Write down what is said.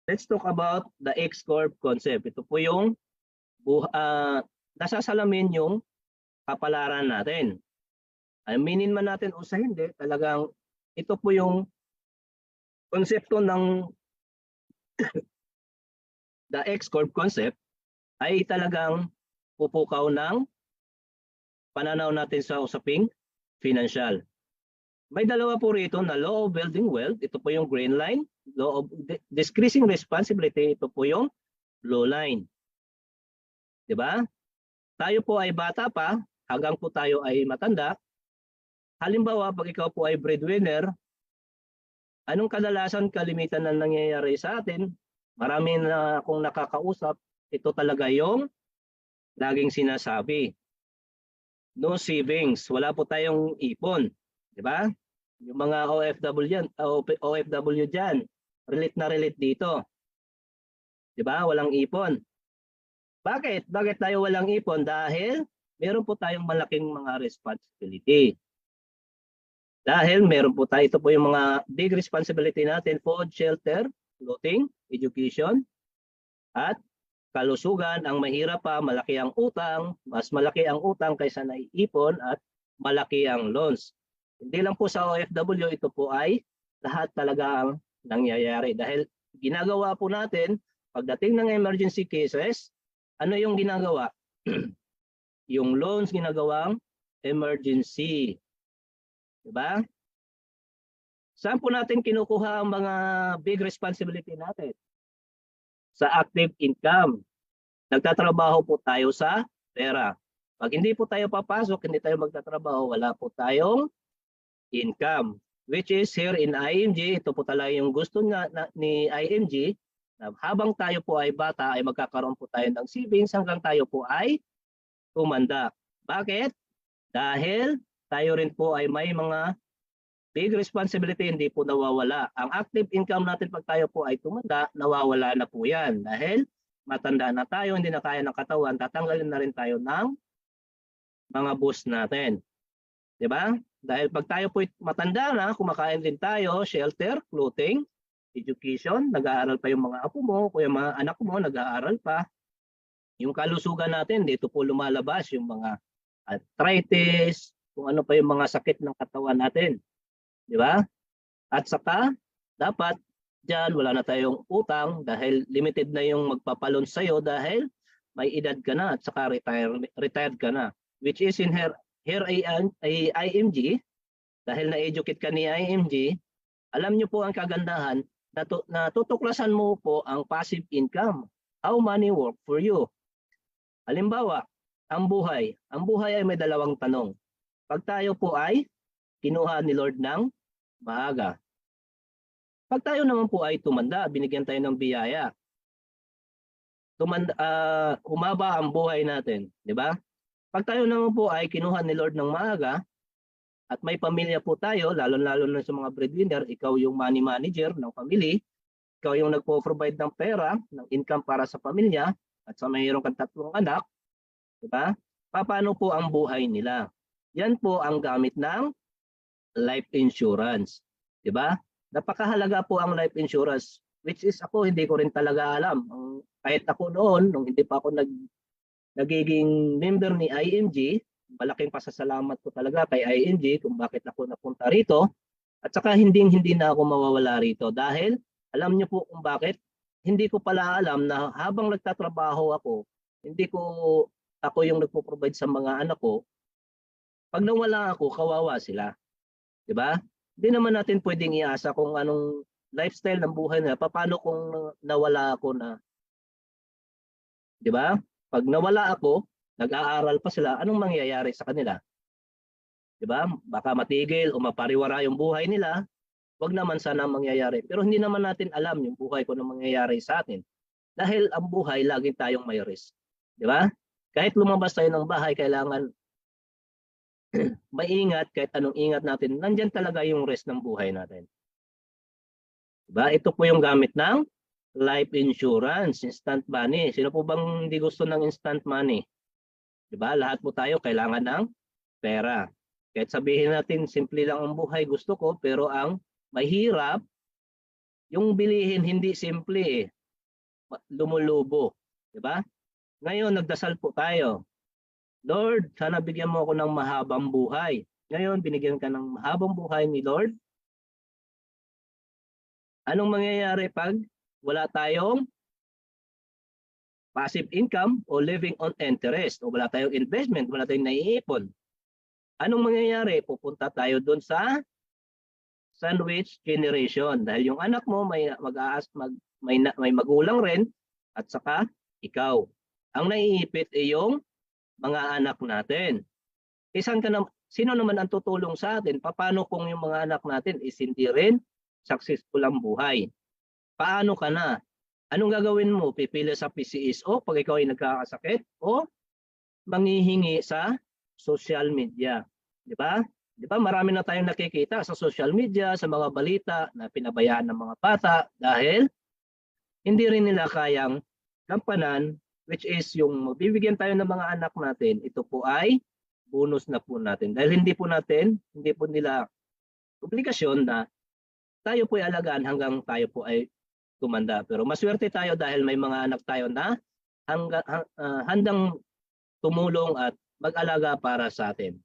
let's talk about the X-Corp concept. Ito po yung nasasalamin yung kapalaran natin. Aminin man natin o sa hindi, talagang ito po yung konsepto ng the X-Corp concept ay talagang pupukaw ng pananaw natin sa usaping financial. May dalawa po rito na law of building wealth. Ito po yung green line. Law of decreasing responsibility. Ito po yung blue line. Diba? Tayo po ay bata pa hanggang po tayo ay matanda. Halimbawa, pag ikaw po ay breadwinner, anong kadalasan kalimitan na nangyayari sa atin? Marami na akong nakakausap. Ito talaga yung laging sinasabi. No savings. Wala po tayong ipon. Diba? Yung mga OFW dyan, relate na relate dito. Diba? Walang ipon. Bakit? Bakit tayo walang ipon? Dahil meron po tayong malaking mga responsibility. Dahil meron po tayo, ito po yung mga big responsibility natin: food, shelter, clothing, education, at kalusugan. Ang mahirap pa, malaki ang utang, mas malaki ang utang kaysa naiipon, at malaki ang loans. Hindi lang po sa OFW, ito po ay lahat talaga ang nangyayari. Dahil ginagawa po natin, pagdating ng emergency cases, ano yung ginagawa? Yung loans ginagawang emergency. Diba? Saan po natin kinukuha ang mga big responsibility natin? Sa active income. Nagtatrabaho po tayo sa pera. Pag hindi po tayo papasok, hindi tayo magtatrabaho, wala po tayong income. Which is here in IMG, ito po talaga yung gusto ni IMG, na habang tayo po ay bata, ay magkakaroon po tayo ng savings hanggang tayo po ay tumanda. Bakit? Dahil tayo rin po ay may mga big responsibility, hindi po nawawala. Ang active income natin pag tayo po ay tumanda, nawawala na po yan. Dahil matanda na tayo, hindi na kaya ng katawan, tatanggalin na rin tayo ng mga boss natin. Diba? Dahil pag tayo po matanda na, kumakain din tayo, shelter, clothing, education, nag-aaral pa yung mga apo mo, o yung mga anak mo, nag-aaral pa. Yung kalusugan natin, dito po lumalabas yung mga arthritis, kung ano pa yung mga sakit ng katawan natin. Di ba? At saka, dapat dyan wala na tayong utang dahil limited na yung magpapalon sa'yo dahil may edad ka na at saka retired ka na. Which is in here ay IMG, dahil na-educate ka ni IMG, alam nyo po ang kagandahan, na tutuklasan mo po ang passive income. How money work for you. Halimbawa, ang buhay ay may dalawang tanong. Pag tayo po ay kinuha ni Lord ng maaga. Pag tayo naman po ay tumanda, binigyan tayo ng biyaya. Humaba ang buhay natin, di ba? Pag tayo naman po ay kinuha ni Lord ng maaga at may pamilya po tayo, lalo-lalo na sa mga breadwinner, ikaw yung money manager ng family, ikaw yung nagpo-provide ng pera, ng income para sa pamilya, at sa mayroong kang 3 anak, diba? Paano po ang buhay nila? Yan po ang gamit ng life insurance. Diba? Napakahalaga po ang life insurance, which is ako hindi ko rin talaga alam. Kahit ako noon, nung hindi pa ako nagiging member ni IMG, malaking pasasalamat ko talaga kay IMG kung bakit ako napunta rito. At saka hindi na ako mawawala rito dahil alam niyo po kung bakit. Hindi ko pala alam na habang nagtatrabaho ako, ako yung nagpo-provide sa mga anak ko. Pag nawala ako, kawawa sila. Diba? Hindi naman natin pwedeng iasa kung anong lifestyle ng buhay nila. Paano kung nawala ako na, diba? Pag nawala ako, nag-aaral pa sila, anong mangyayari sa kanila? Diba? Baka matigil o mapariwara yung buhay nila. Wag naman sana mangyayari. Pero hindi naman natin alam yung buhay kung anong mangyayari sa atin. Dahil ang buhay, laging tayong may risk. Diba? Kahit lumabas tayo ng bahay, kailangan maingat, kahit anong ingat natin, nandyan talaga yung risk ng buhay natin. Diba? Ito po yung gamit ng life insurance, instant money. Sino po bang hindi gusto ng instant money? Diba? Lahat po tayo kailangan ng pera. Kahit sabihin natin, simple lang ang buhay, gusto ko, pero ang mahirap, yung bilihin hindi simple eh. lumulubo, di ba? Ngayon nagdasal po tayo. Lord, sana bigyan mo ako ng mahabang buhay. Ngayon binigyan ka ng mahabang buhay ni Lord. Anong mangyayari pag wala tayong passive income o living on interest o wala tayong investment, wala tayong naiipon? Anong mangyayari? Pupunta tayo doon sa sandwich generation dahil yung anak mo may may magulang rin at saka ikaw. Ang naiipit ay yung mga anak natin. Sino naman ang tutulong sa atin? Paano kung yung mga anak natin is hindi rin successful ang buhay? Paano ka na? Anong gagawin mo? Pipili sa PCSO pag ikaw ay nagkakasakit o manghihingi sa social media? Di ba? Di ba? Marami na tayong nakikita sa social media, sa mga balita na pinabayaan ng mga bata dahil hindi rin nila kayang gampanan, which is yung mabibigyan tayo ng mga anak natin, ito po ay bonus na po natin. Dahil hindi po nila obligasyon na tayo po ay alagaan hanggang tayo po ay tumanda. Pero maswerte tayo dahil may mga anak tayo na handang tumulong at mag-alaga para sa atin.